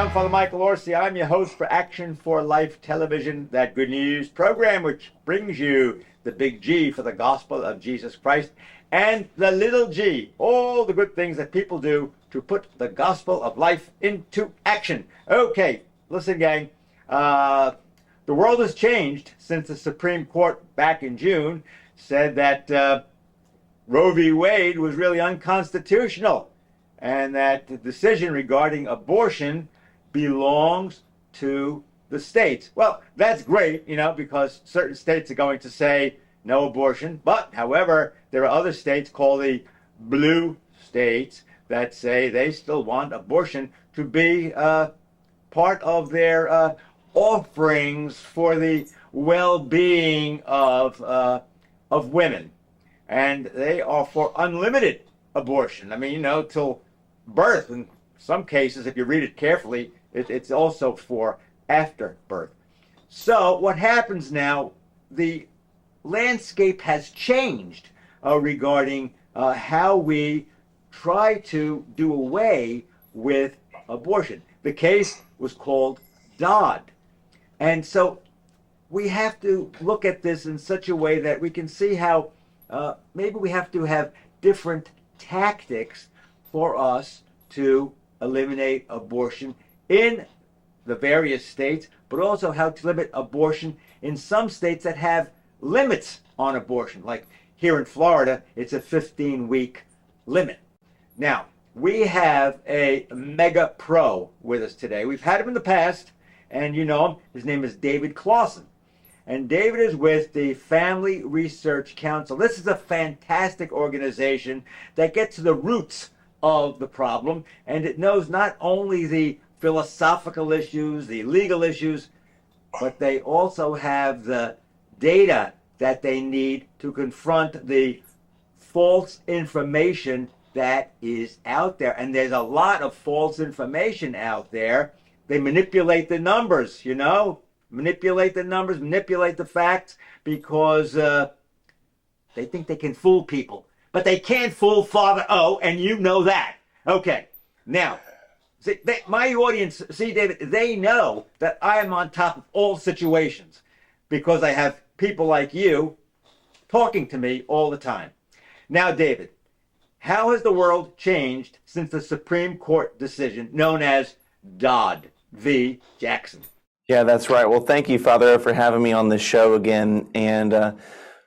I'm Father Michael Orsi. I'm your host for Action for Life Television, that good news program which brings you the big G for the gospel of Jesus Christ and the little g, all the good things that people do to put the gospel of life into action. Okay, listen, gang. The world has changed since the Supreme Court back in June said that Roe v. Wade was really unconstitutional, and that the decision regarding abortion belongs to the states. Well, that's great, because certain states are going to say no abortion. But, however, there are other states called the blue states that say they still want abortion to be part of their offerings for the well-being of women. And they are for unlimited abortion. I mean, till birth. In some cases, if you read it carefully, it's also for after birth. So what happens now, the landscape has changed regarding how we try to do away with abortion. The case was called Dodd. And so we have to look at this in such a way that we can see how maybe we have to have different tactics for us to eliminate abortion in the various states, but also how to limit abortion in some states that have limits on abortion. Like here in Florida, it's a 15-week limit. Now, we have a mega pro with us today. We've had him in the past, and you know him. His name is David Clausen. And David is with the Family Research Council. This is a fantastic organization that gets to the roots of the problem, and it knows not only the philosophical issues, the legal issues, but they also have the data that they need to confront the false information that is out there. And there's a lot of false information out there. They manipulate the numbers, manipulate the numbers, manipulate the facts, because they think they can fool people. But they can't fool Father O, and you know that. Okay, now, see, my audience, David, they know that I am on top of all situations because I have people like you talking to me all the time. Now, David, how has the world changed since the Supreme Court decision known as Dodd v. Jackson? Yeah, that's right. Well, thank you, Father, for having me on this show again. And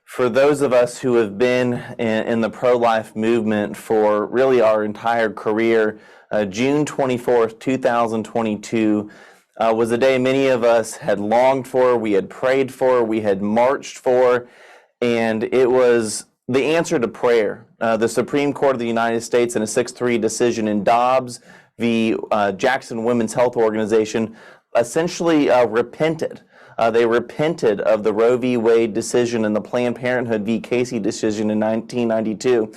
for those of us who have been in the pro-life movement for really our entire career, June 24th, 2022 was a day many of us had longed for, we had prayed for, we had marched for, and it was the answer to prayer. The Supreme Court of the United States in a 6-3 decision in Dobbs v. Jackson Women's Health Organization essentially repented. They repented of the Roe v. Wade decision and the Planned Parenthood v. Casey decision in 1992.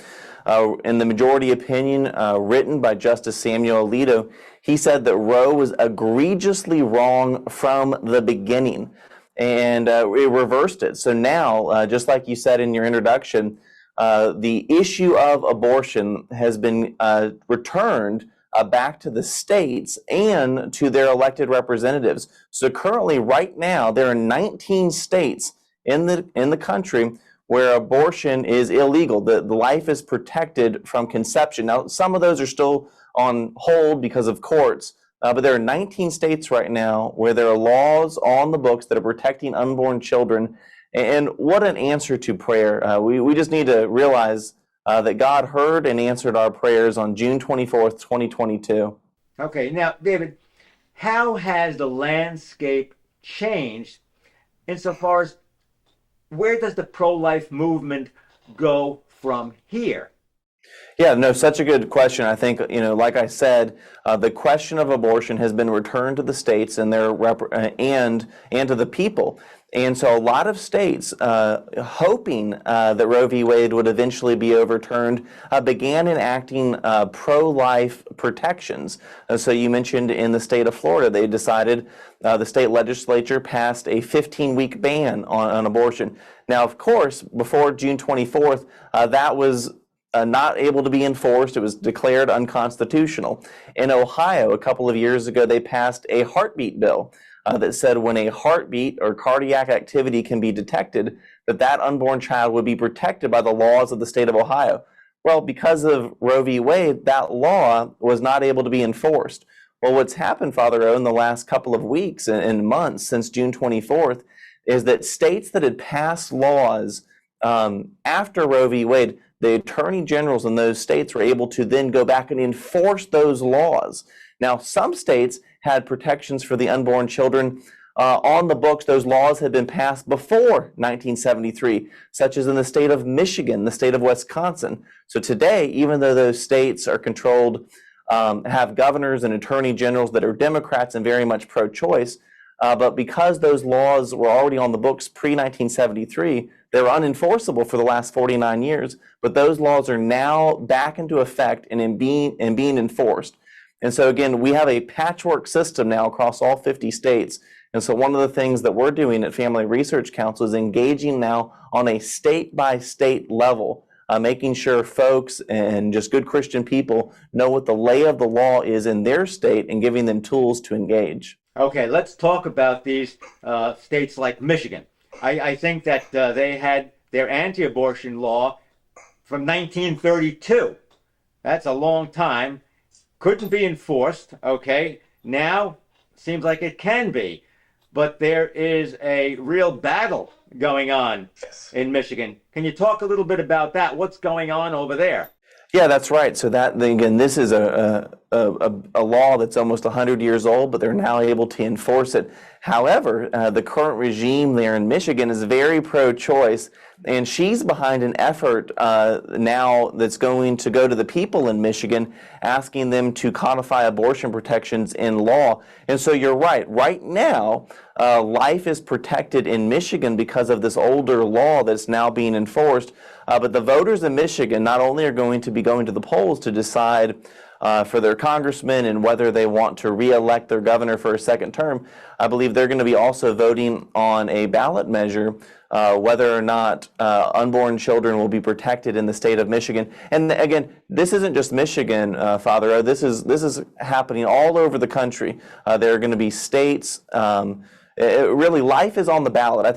In the majority opinion written by Justice Samuel Alito, he said that Roe was egregiously wrong from the beginning, and it reversed it. So now, just like you said in your introduction, the issue of abortion has been returned back to the states and to their elected representatives. So currently, right now, there are 19 states in the country where abortion is illegal. The life is protected from conception. Now, some of those are still on hold because of courts, but there are 19 states right now where there are laws on the books that are protecting unborn children. And what an answer to prayer. We just need to realize that God heard and answered our prayers on June 24th, 2022. Okay, now, David, how has the landscape changed insofar as where does the pro-life movement go from here? Yeah, no, such a good question. I think, like I said, the question of abortion has been returned to the states and their and to the people. And so a lot of states, hoping that Roe v. Wade would eventually be overturned, began enacting pro-life protections. So you mentioned in the state of Florida, they decided, the state legislature passed a 15-week ban on abortion. Now, of course, before June 24th, that was not able to be enforced. It was declared unconstitutional. In Ohio, a couple of years ago, they passed a heartbeat bill that said when a heartbeat or cardiac activity can be detected, that unborn child would be protected by the laws of the state of Ohio. Well, because of Roe v. Wade, that law was not able to be enforced. Well, what's happened, Father O, in the last couple of weeks and months since June 24th is that states that had passed laws after Roe v. Wade, the attorney generals in those states were able to then go back and enforce those laws. Now, some states had protections for the unborn children on the books. Those laws had been passed before 1973, such as in the state of Michigan, the state of Wisconsin. So today, even though those states are controlled, have governors and attorney generals that are Democrats and very much pro-choice, but because those laws were already on the books pre-1973, they were unenforceable for the last 49 years, but those laws are now back into effect and being enforced. And so again, we have a patchwork system now across all 50 states. And so one of the things that we're doing at Family Research Council is engaging now on a state-by-state level, making sure folks and just good Christian people know what the lay of the law is in their state and giving them tools to engage. Okay, let's talk about these states like Michigan. I think that they had their anti-abortion law from 1932. That's a long time. Couldn't be enforced, okay? Now, seems like it can be. But there is a real battle going on in Michigan. Can you talk a little bit about that? What's going on over there? Yeah, that's right. So that, again, this is a law that's almost 100 years old, but they're now able to enforce it. However, the current regime there in Michigan is very pro-choice, and she's behind an effort now that's going to go to the people in Michigan, asking them to codify abortion protections in law. And so you're right. Right now, life is protected in Michigan because of this older law that's now being enforced. But the voters in Michigan not only are going to be going to the polls to decide for their congressman and whether they want to re-elect their governor for a second term, I believe they're going to be also voting on a ballot measure whether or not unborn children will be protected in the state of Michigan. And again, this isn't just Michigan, Father O. This is happening all over the country. There are going to be states. Really, life is on the ballot. I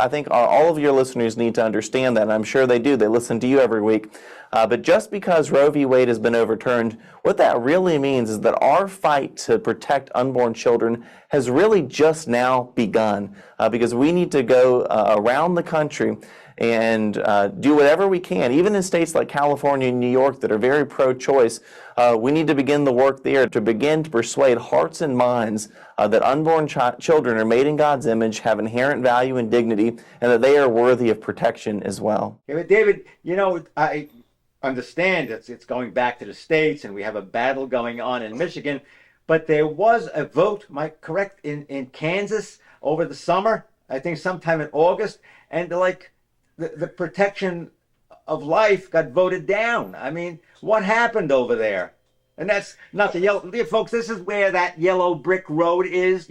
think all of your listeners need to understand that, and I'm sure they do. They listen to you every week. But just because Roe v. Wade has been overturned, what that really means is that our fight to protect unborn children has really just now begun, because we need to go around the country and do whatever we can, even in states like California and New York that are very pro-choice. We need to begin the work there to begin to persuade hearts and minds that unborn children are made in God's image, have inherent value and dignity, and that they are worthy of protection as well. Yeah, but David, I understand it's going back to the states, and we have a battle going on in Michigan, but there was a vote, am I correct, in Kansas over the summer, I think sometime in August, and the protection of life got voted down. I mean, what happened over there? And that's not the yellow, folks, this is where that yellow brick road is,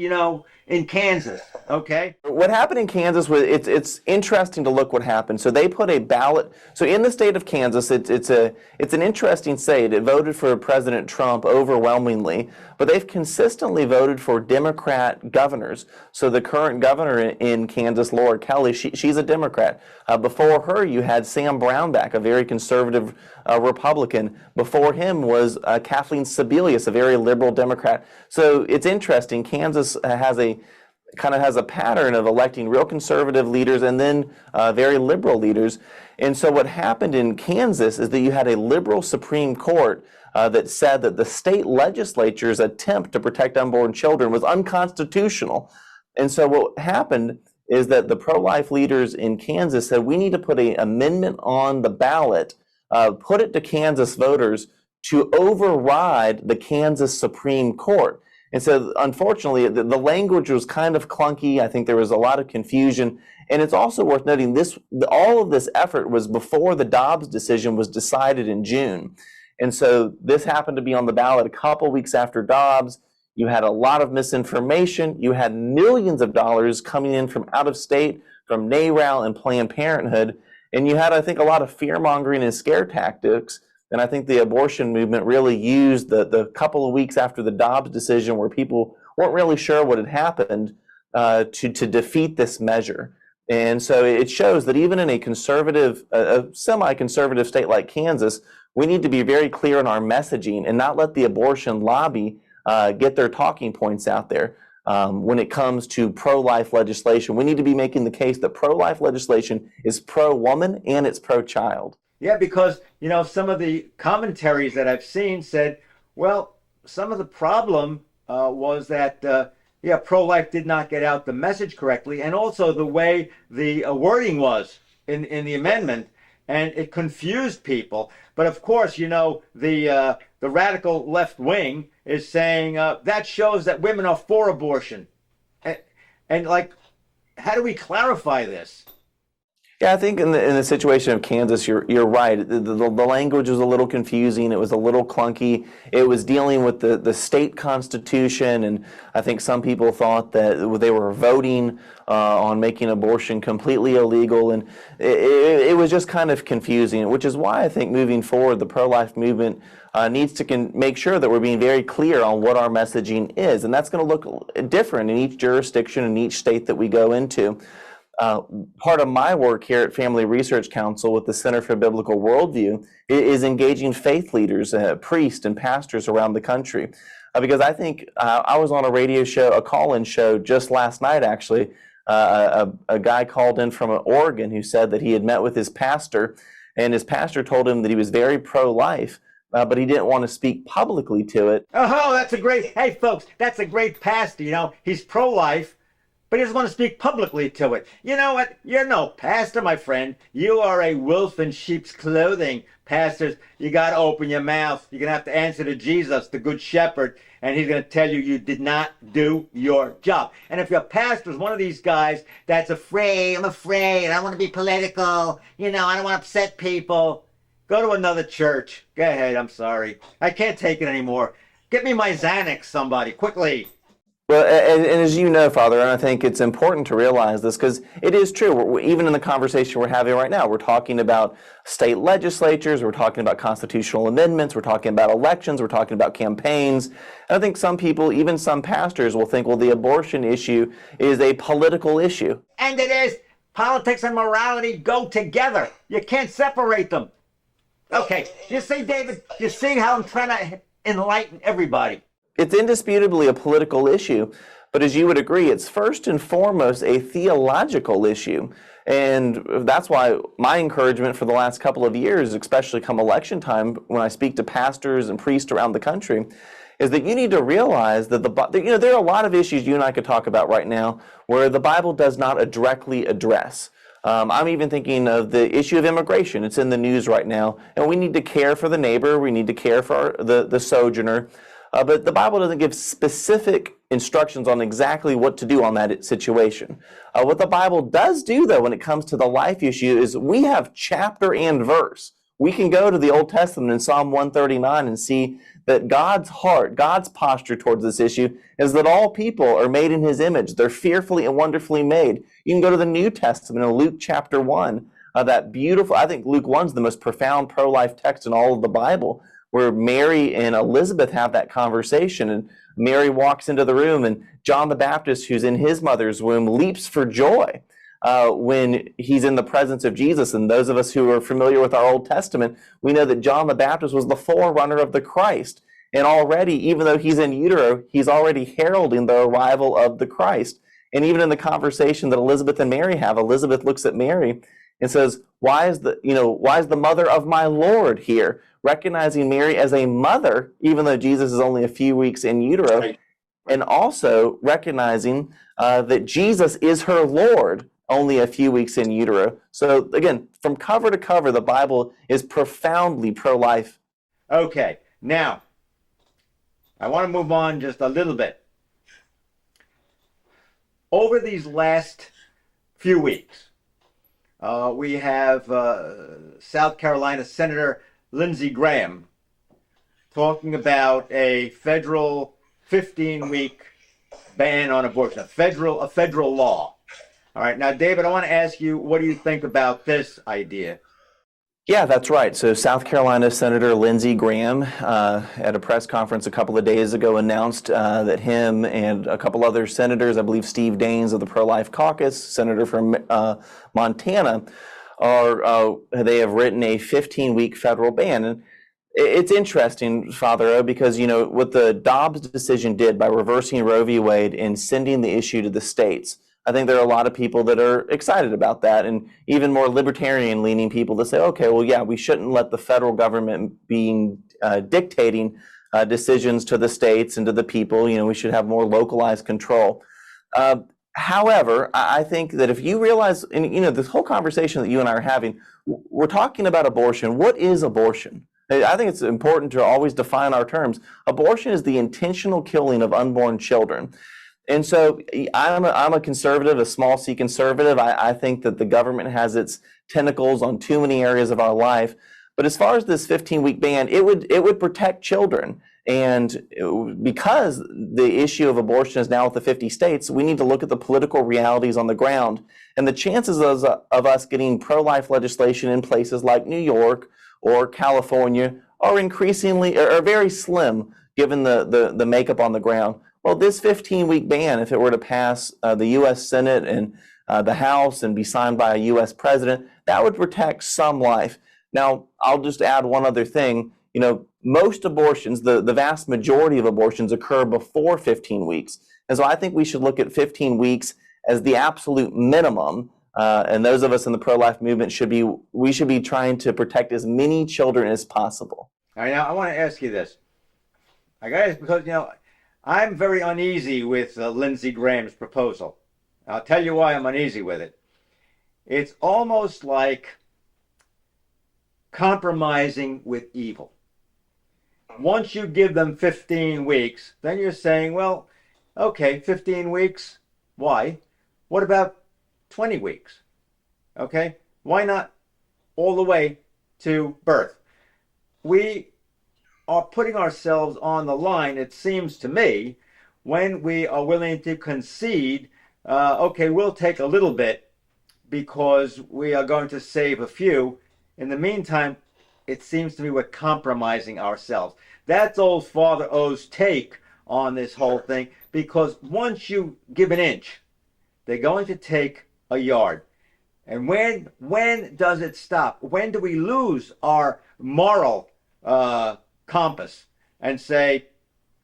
in Kansas, okay? What happened in Kansas was, it's interesting to look what happened. So they put a ballot, so in the state of Kansas, it's an interesting state. It voted for President Trump overwhelmingly, but they've consistently voted for Democrat governors. So the current governor in Kansas, Laura Kelly, she's a Democrat. Before her, you had Sam Brownback, a very conservative Republican. Before him was Kathleen Sebelius, a very liberal Democrat. So it's interesting. Kansas has a pattern of electing real conservative leaders and then very liberal leaders. And so what happened in Kansas is that you had a liberal Supreme Court that said that the state legislature's attempt to protect unborn children was unconstitutional. And so what happened is that the pro-life leaders in Kansas said, we need to put an amendment on the ballot, put it to Kansas voters to override the Kansas Supreme Court. And so, unfortunately, the language was kind of clunky. I think there was a lot of confusion. And it's also worth noting all of this effort was before the Dobbs decision was decided in June. And so this happened to be on the ballot a couple weeks after Dobbs. You had a lot of misinformation. You had millions of dollars coming in from out of state, from NARAL and Planned Parenthood. And you had, I think, a lot of fear-mongering and scare tactics. And I think the abortion movement really used the couple of weeks after the Dobbs decision, where people weren't really sure what had happened, to defeat this measure. And so it shows that even in a conservative, a semi-conservative state like Kansas, we need to be very clear in our messaging and not let the abortion lobby get their talking points out there. When it comes to pro-life legislation, we need to be making the case that pro-life legislation is pro-woman and it's pro-child. Yeah, because, some of the commentaries that I've seen said, well, some of the problem was that, pro-life did not get out the message correctly, and also the way the wording was in the amendment, and it confused people. But of course, the radical left wing is saying that shows that women are for abortion. And how do we clarify this? Yeah, I think in the situation of Kansas, you're right. The language was a little confusing. It was a little clunky. It was dealing with the state constitution, and I think some people thought that they were voting on making abortion completely illegal, and it was just kind of confusing, which is why I think moving forward, the pro-life movement needs to make sure that we're being very clear on what our messaging is, and that's going to look different in each jurisdiction, in each state that we go into. Part of my work here at Family Research Council with the Center for Biblical Worldview is engaging faith leaders, priests and pastors around the country. Because I think I was on a radio show, a call-in show just last night, actually. A guy called in from Oregon who said that he had met with his pastor, and his pastor told him that he was very pro-life, but he didn't want to speak publicly to it. Oh, hey folks, that's a great pastor, he's pro-life, but he doesn't want to speak publicly to it. You know what? You're no pastor, my friend. You are a wolf in sheep's clothing. Pastors, you got to open your mouth. You're going to have to answer to Jesus, the good shepherd, and he's going to tell you did not do your job. And if your pastor is one of these guys that's afraid, I don't want to be political, I don't want to upset people, go to another church. Go ahead, I'm sorry. I can't take it anymore. Get me my Xanax, somebody, quickly. Well, and as you know, Father, and I think it's important to realize this because it is true. Even in the conversation we're having right now, we're talking about state legislatures, we're talking about constitutional amendments, we're talking about elections, we're talking about campaigns. And I think some people, even some pastors, will think, well, the abortion issue is a political issue. And it is. Politics and morality go together. You can't separate them. Okay, you see, David, you see how I'm trying to enlighten everybody. It's indisputably a political issue, but as you would agree, it's first and foremost a theological issue. And that's why my encouragement for the last couple of years, especially come election time, when I speak to pastors and priests around the country, is that you need to realize that there are a lot of issues you and I could talk about right now where the Bible does not directly address. I'm even thinking of the issue of immigration. It's in the news right now, and we need to care for the neighbor. We need to care for the sojourner. But the Bible doesn't give specific instructions on exactly what to do on that situation. What the Bible does do, though, when it comes to the life issue is we have chapter and verse. We can go to the Old Testament in Psalm 139 and see that God's heart, God's posture towards this issue is that all people are made in his image. They're fearfully and wonderfully made. You can go to the New Testament in Luke chapter 1, that beautiful, I think Luke 1 is the most profound pro-life text in all of the Bible, where Mary and Elizabeth have that conversation, and Mary walks into the room, and John the Baptist, who's in his mother's womb, leaps for joy when he's in the presence of Jesus. And those of us who are familiar with our Old Testament, we know that John the Baptist was the forerunner of the Christ. And already, even though he's in utero, he's already heralding the arrival of the Christ. And even in the conversation that Elizabeth and Mary have, Elizabeth looks at Mary and says, why is the mother of my Lord here? Recognizing Mary as a mother, even though Jesus is only a few weeks in utero, right. And also recognizing that Jesus is her Lord only a few weeks in utero. So again, from cover to cover, the Bible is profoundly pro-life. Okay, now, I want to move on just a little bit. Over these last few weeks, we have South Carolina Senator Lindsey Graham talking about a federal 15-week ban on abortion, a federal law. All right. Now, David, I want to ask you, what do you think about this idea? Yeah, that's right. So South Carolina Senator Lindsey Graham, at a press conference a couple of days ago, announced that him and a couple other senators, I believe Steve Daines of the Pro-Life Caucus, senator from Montana, they have written a 15-week federal ban. And it's interesting, Father O, because, what the Dobbs decision did by reversing Roe v. Wade and sending the issue to the states, I think there are a lot of people that are excited about that, and even more libertarian-leaning people that say, okay, well, yeah, we shouldn't let the federal government be dictating decisions to the states and to the people. We should have more localized control. However, I think that if you realize, and this whole conversation that you and I are having, we're talking about abortion. What is abortion? I think it's important to always define our terms. Abortion is the intentional killing of unborn children. And so I'm a conservative, a small c conservative. I think that the government has its tentacles on too many areas of our life. But as far as this 15-week ban, it would protect children. And because the issue of abortion is now with the 50 states, we need to look at the political realities on the ground. And the chances of us getting pro-life legislation in places like New York or California are very slim, given the makeup on the ground. Well, this 15-week ban, if it were to pass the U.S. Senate and the House and be signed by a U.S. president, that would protect some life. Now, I'll just add one other thing. Most abortions, the vast majority of abortions occur before 15 weeks. And so I think we should look at 15 weeks as the absolute minimum. And those of us in the pro-life movement should be trying to protect as many children as possible. All right, now I want to ask you this. I got this because, I'm very uneasy with Lindsey Graham's proposal. I'll tell you why I'm uneasy with it. It's almost like compromising with evil. Once you give them 15 weeks, then you're saying, well, okay, 15 weeks, why? What about 20 weeks? Okay, why not all the way to birth? We are putting ourselves on the line, it seems to me, when we are willing to concede, okay, we'll take a little bit because we are going to save a few. In the meantime, it seems to me we're compromising ourselves. That's old Father O's take on this whole thing, because once you give an inch, they're going to take a yard. And when does it stop? When do we lose our moral compass and say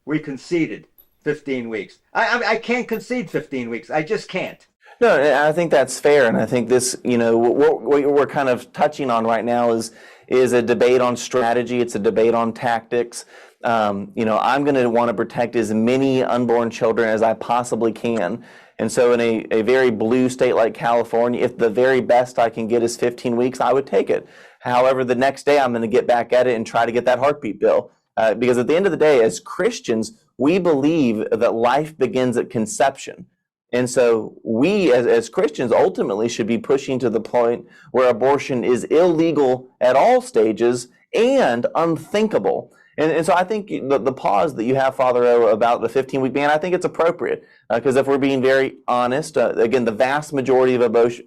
we conceded 15 weeks? I can't concede 15 weeks. I just can't. No, I think that's fair, and I think this, what we're kind of touching on right now is a debate on strategy. It's a debate on tactics. I'm going to want to protect as many unborn children as I possibly can. And so in a very blue state like California, if the very best I can get is 15 weeks, I would take it. However, the next day I'm going to get back at it and try to get that heartbeat bill. Because at the end of the day, as Christians, we believe that life begins at conception. And so we, as Christians, ultimately should be pushing to the point where abortion is illegal at all stages and unthinkable. And so I think the pause that you have, Father O, about the 15-week ban, I think it's appropriate. Because if we're being very honest, again, the vast majority of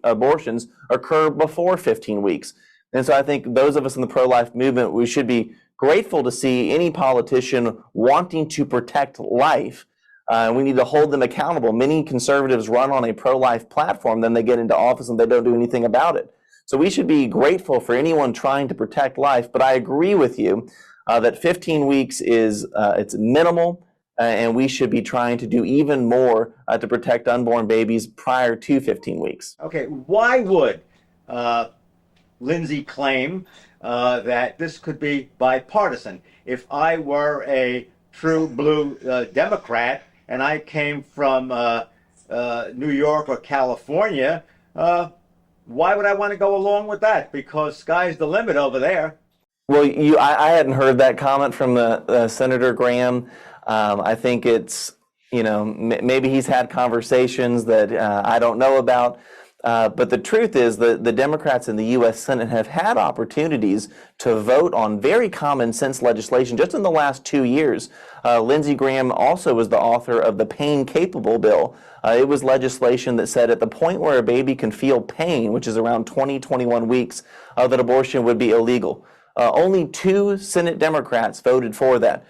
abortions occur before 15 weeks. And so I think those of us in the pro-life movement, we should be grateful to see any politician wanting to protect life. We need to hold them accountable. Many conservatives run on a pro-life platform, then they get into office and they don't do anything about it. So we should be grateful for anyone trying to protect life. But I agree with you that 15 weeks is it's minimal, and we should be trying to do even more to protect unborn babies prior to 15 weeks. Okay, why would Lindsey claim that this could be bipartisan? If I were a true blue Democrat and I came from New York or California, why would I want to go along with that? Because sky's the limit over there. Well, I hadn't heard that comment from Senator Graham. I think it's, maybe he's had conversations that I don't know about. But the truth is that the Democrats in the U.S. Senate have had opportunities to vote on very common sense legislation just in the last 2 years. Lindsey Graham also was the author of the Pain Capable bill. It was legislation that said at the point where a baby can feel pain, which is around 21 weeks, that abortion would be illegal. Only 2 Senate Democrats voted for that.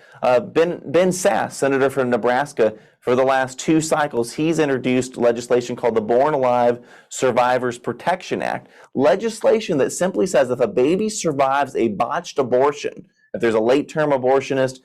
Ben Sass, senator from Nebraska, for the last 2 cycles, he's introduced legislation called the Born Alive Survivors Protection Act. Legislation that simply says if a baby survives a botched abortion, if there's a late-term abortionist,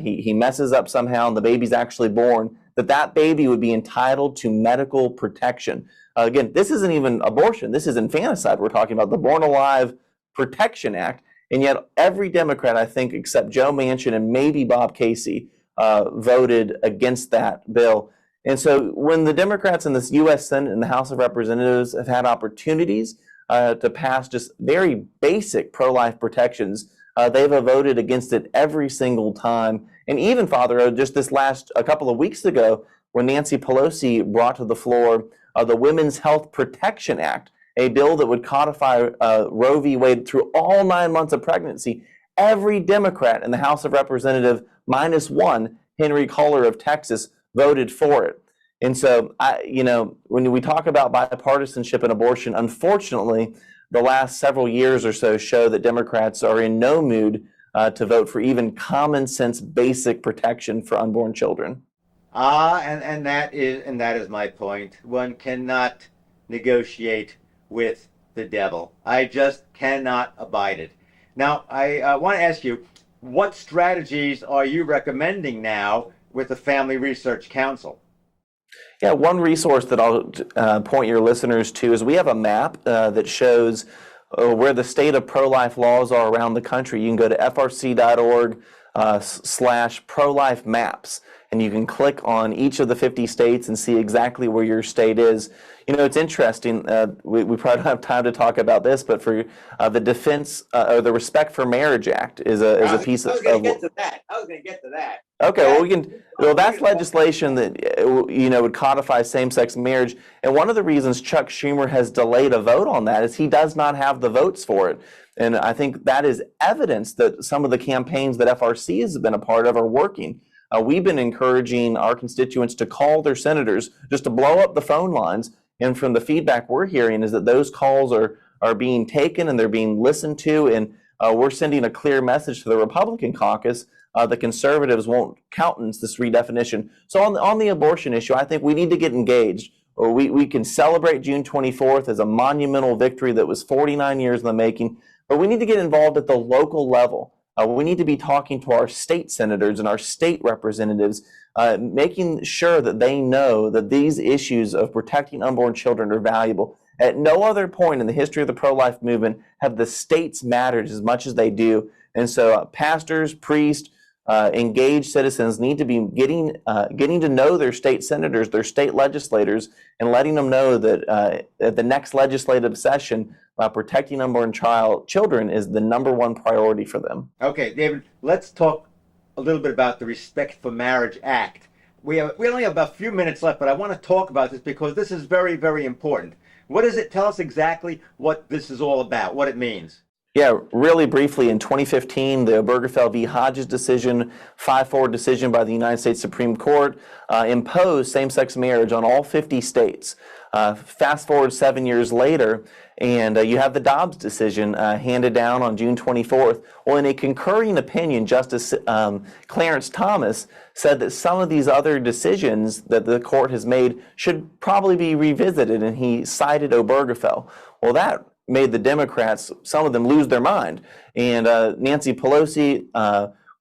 he messes up somehow and the baby's actually born, that baby would be entitled to medical protection. Again, this isn't even abortion. This is infanticide. We're talking about the Born Alive Protection Act. And yet every Democrat, I think, except Joe Manchin and maybe Bob Casey, voted against that bill. And so when the Democrats in this U.S. Senate and the House of Representatives have had opportunities to pass just very basic pro-life protections, they've voted against it every single time. And even, Father, just a couple of weeks ago, when Nancy Pelosi brought to the floor the Women's Health Protection Act, a bill that would codify Roe v. Wade through all 9 months of pregnancy, every Democrat in the House of Representatives, minus one, Henry Culler of Texas, voted for it. And so, when we talk about bipartisanship and abortion, unfortunately, the last several years or so show that Democrats are in no mood to vote for even common sense basic protection for unborn children. And that is my point. One cannot negotiate with the devil. I just cannot abide it. Now, I want to ask you, what strategies are you recommending now with the Family Research Council? Yeah, one resource that I'll point your listeners to is we have a map that shows where the state of pro-life laws are around the country. You can go to frc.org /pro-life maps, and you can click on each of the 50 states and see exactly where your state is. It's interesting. We probably don't have time to talk about this, but for the Defense or the Respect for Marriage Act is a piece of. I was going to get to that. Okay, well, that's legislation that would codify same-sex marriage, and one of the reasons Chuck Schumer has delayed a vote on that is he does not have the votes for it, and I think that is evidence that some of the campaigns that FRC has been a part of are working. We've been encouraging our constituents to call their senators, just to blow up the phone lines, and from the feedback we're hearing is that those calls are being taken and they're being listened to, and we're sending a clear message to the Republican caucus. The conservatives won't countenance this redefinition. So on the abortion issue, I think we need to get engaged. We can celebrate June 24th as a monumental victory that was 49 years in the making, but we need to get involved at the local level. We need to be talking to our state senators and our state representatives, making sure that they know that these issues of protecting unborn children are valuable. At no other point in the history of the pro-life movement have the states mattered as much as they do. And so pastors, priests, engaged citizens need to be getting to know their state senators, their state legislators, and letting them know that at the next legislative session, protecting unborn children is the #1 priority for them. Okay, David, let's talk a little bit about the Respect for Marriage Act. We only have about a few minutes left, but I want to talk about this because this is very, very important. What does it tell us exactly what this is all about, what it means? Yeah, really briefly, in 2015, the Obergefell v. Hodges decision, 5-4 decision by the United States Supreme Court, imposed same-sex marriage on all 50 states. Fast forward 7 years later, and you have the Dobbs decision handed down on June 24th. Well, in a concurring opinion, Justice Clarence Thomas said that some of these other decisions that the court has made should probably be revisited, and he cited Obergefell. Well, that made the Democrats, some of them, lose their mind. And Nancy Pelosi,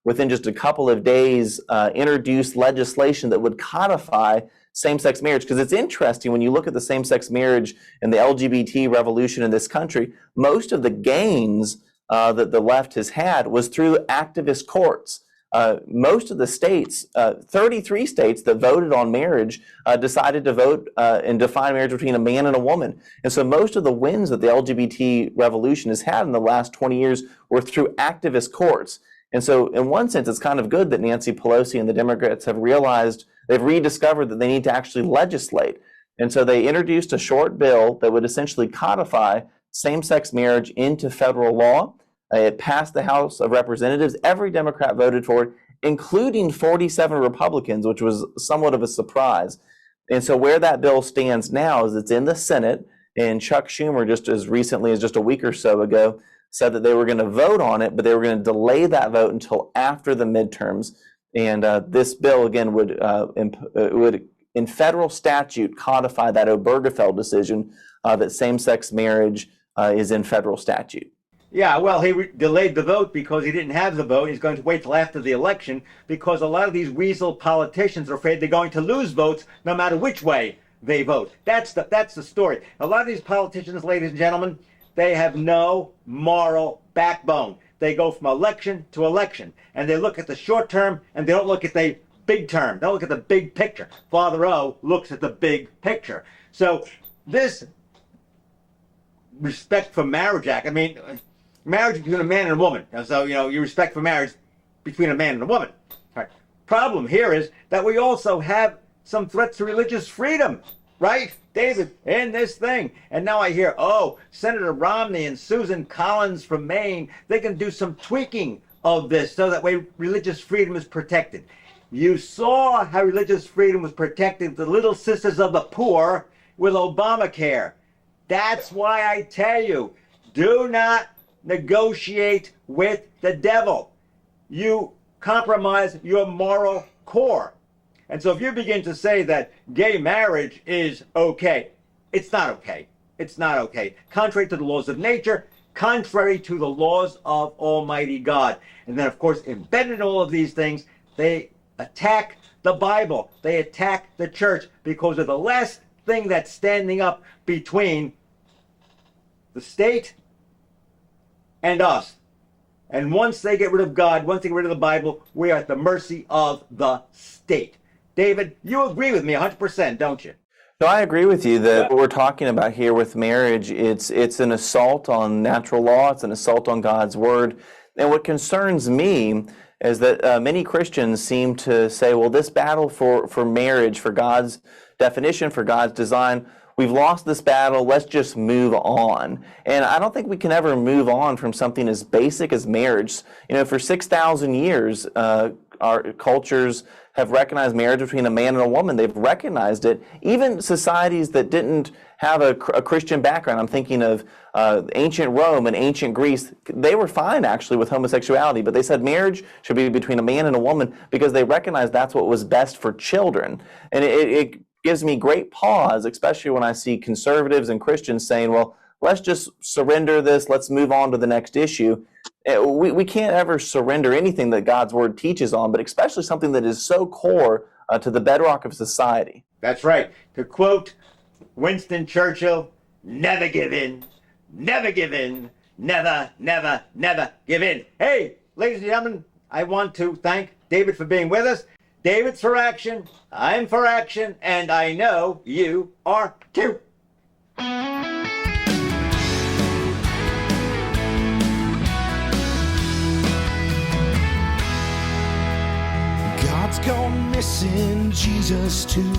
within just a couple of days, introduced legislation that would codify same-sex marriage. Because it's interesting, when you look at the same-sex marriage and the LGBT revolution in this country, most of the gains that the left has had was through activist courts. Most of the states, 33 states that voted on marriage, decided to vote and define marriage between a man and a woman. And so most of the wins that the LGBT revolution has had in the last 20 years were through activist courts. And so in one sense, it's kind of good that Nancy Pelosi and the Democrats have realized, they've rediscovered that they need to actually legislate. And so they introduced a short bill that would essentially codify same-sex marriage into federal law. It passed the House of Representatives. Every Democrat voted for it, including 47 Republicans, which was somewhat of a surprise. And so where that bill stands now is it's in the Senate, and Chuck Schumer, just as recently as just a week or so ago, said that they were going to vote on it, but they were going to delay that vote until after the midterms. And this bill, again, would in federal statute codify that Obergefell decision that same-sex marriage is in federal statute. Yeah, well, he delayed the vote because he didn't have the vote. He's going to wait till after the election because a lot of these weasel politicians are afraid they're going to lose votes no matter which way they vote. That's the story. A lot of these politicians, ladies and gentlemen, they have no moral backbone. They go from election to election, and they look at the short term, and they don't look at the big term. They don't look at the big picture. Father O looks at the big picture. So this Respect for Marriage Act, I mean, marriage between a man and a woman. So, you respect for marriage between a man and a woman. All right. Problem here is that we also have some threats to religious freedom, right, David, in this thing. And now I hear, Senator Romney and Susan Collins from Maine, they can do some tweaking of this so that way religious freedom is protected. You saw how religious freedom was protected, the Little Sisters of the Poor, with Obamacare. That's why I tell you, do not negotiate with the devil. You compromise your moral core. And so if you begin to say that gay marriage is okay, it's not okay. It's not okay. Contrary to the laws of nature, contrary to the laws of Almighty God. And then, of course, embedded in all of these things, they attack the Bible. They attack the church because of the last thing that's standing up between the state and us. And once they get rid of God, once they get rid of the Bible, we are at the mercy of the state. David, you agree with me 100%, don't you? No, I agree with you that what we're talking about here with marriage, it's an assault on natural law, it's an assault on God's word. And what concerns me is that many Christians seem to say, well, this battle for marriage, for God's definition, for God's design, we've lost this battle, let's just move on. And I don't think we can ever move on from something as basic as marriage. For 6,000 years, our cultures have recognized marriage between a man and a woman. They've recognized it. Even societies that didn't have a Christian background, I'm thinking of ancient Rome and ancient Greece, they were fine actually with homosexuality, but they said marriage should be between a man and a woman because they recognized that's what was best for children. And it gives me great pause, especially when I see conservatives and Christians saying, well, let's just surrender this, let's move on to the next issue. We can't ever surrender anything that God's word teaches on, but especially something that is so core to the bedrock of society. That's right. To quote Winston Churchill, never give in, never give in, never, never, never give in. Hey, ladies and gentlemen, I want to thank David for being with us. David's for action, I'm for action, and I know you are too. God's gone missing, Jesus too.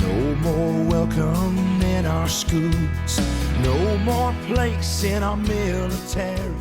No more welcome in our schools. No more place in our military.